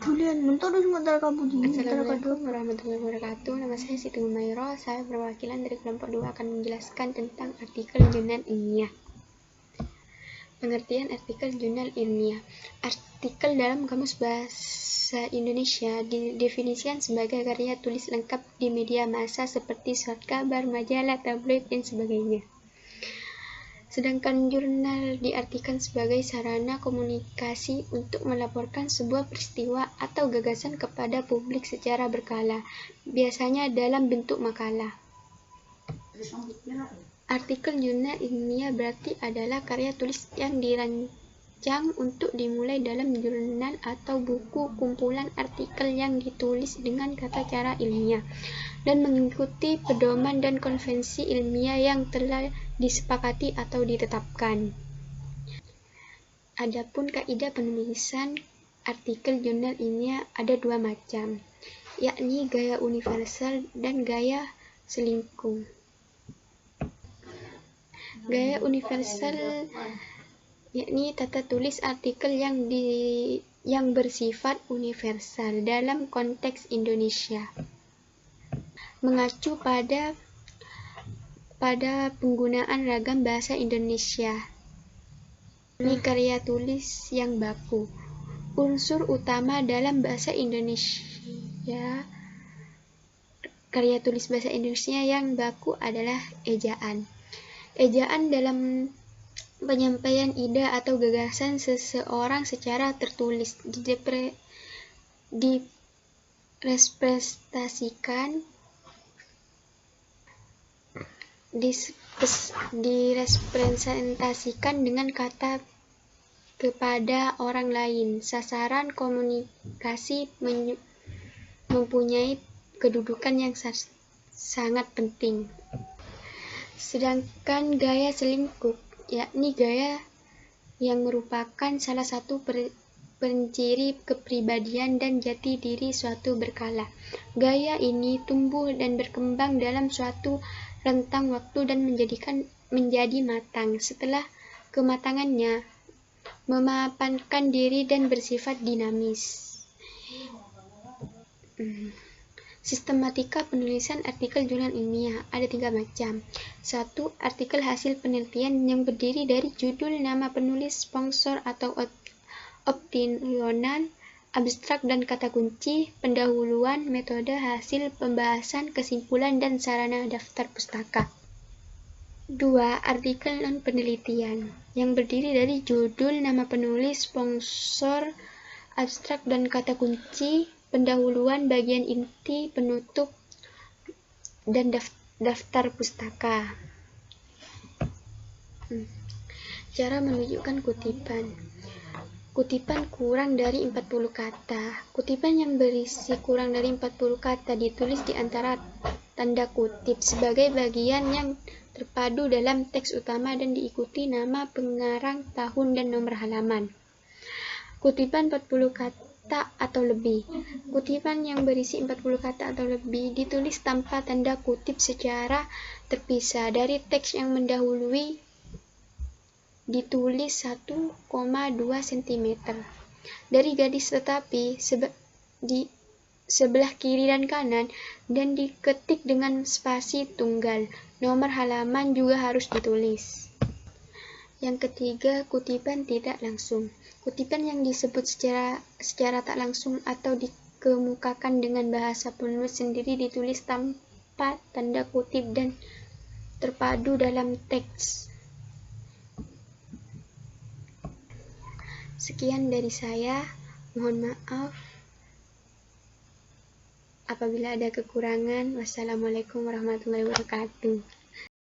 Assalamualaikum warahmatullahi wabarakatuh. Nama saya Siti Humairo. Saya perwakilan dari kelompok 2 akan menjelaskan tentang artikel jurnal ilmiah. Pengertian artikel jurnal ilmiah. Artikel dalam Kamus Bahasa Indonesia didefinisikan sebagai karya tulis lengkap di media massa seperti surat kabar, majalah, tabloid, dan sebagainya. Sedangkan jurnal diartikan sebagai sarana komunikasi untuk melaporkan sebuah peristiwa atau gagasan kepada publik secara berkala, biasanya dalam bentuk makalah. Artikel jurnal ilmiah berarti adalah karya tulis yang dirancang untuk dimulai dalam jurnal atau buku kumpulan artikel yang ditulis dengan tata cara ilmiah dan mengikuti pedoman dan konvensi ilmiah yang telah disepakati atau ditetapkan. Adapun kaidah penulisan artikel jurnal ilmiah ada dua macam, yakni gaya universal dan gaya selingkuh. Gaya universal yakni tata tulis artikel yang bersifat universal dalam konteks Indonesia, mengacu pada penggunaan ragam bahasa Indonesia. Ini karya tulis yang baku. Unsur utama dalam bahasa Indonesia, karya tulis bahasa Indonesia yang baku adalah ejaan. Ejaan dalam penyampaian ide atau gagasan seseorang secara tertulis direpresentasikan dengan kata kepada orang lain. Sasaran komunikasi mempunyai kedudukan yang sangat penting. Sedangkan gaya selingkuh yakni gaya yang merupakan salah satu penciri kepribadian dan jati diri suatu berkala. Gaya ini tumbuh dan berkembang dalam suatu rentang waktu dan menjadi matang. Setelah kematangannya, memapankan diri dan bersifat dinamis. Sistematika penulisan artikel jurnal ilmiah ada 3 macam. 1. Artikel hasil penelitian yang berdiri dari judul, nama penulis, sponsor atau opinional, abstrak dan kata kunci, pendahuluan, metode, hasil pembahasan, kesimpulan, dan sarana daftar pustaka. 2. Artikel non-penelitian yang berdiri dari judul, nama penulis, sponsor, abstrak dan kata kunci, pendahuluan, bagian inti, penutup, dan daftar pustaka. Cara menunjukkan kutipan. Kutipan kurang dari 40 kata. Kutipan yang berisi kurang dari 40 kata ditulis di antara tanda kutip sebagai bagian yang terpadu dalam teks utama dan diikuti nama pengarang, tahun, dan nomor halaman. Kutipan 40 kata atau lebih. Kutipan yang berisi 40 kata atau lebih ditulis tanpa tanda kutip secara terpisah dari teks yang mendahului, ditulis 1,2 cm dari garis tetapi di sebelah kiri dan kanan dan diketik dengan spasi tunggal. Nomor halaman juga harus ditulis. Yang ketiga, kutipan tidak langsung. Kutipan yang disebut secara tak langsung atau dikemukakan dengan bahasa penulis sendiri ditulis tanpa tanda kutip dan terpadu dalam teks. Sekian dari saya. Mohon maaf apabila ada kekurangan. Wassalamualaikum warahmatullahi wabarakatuh.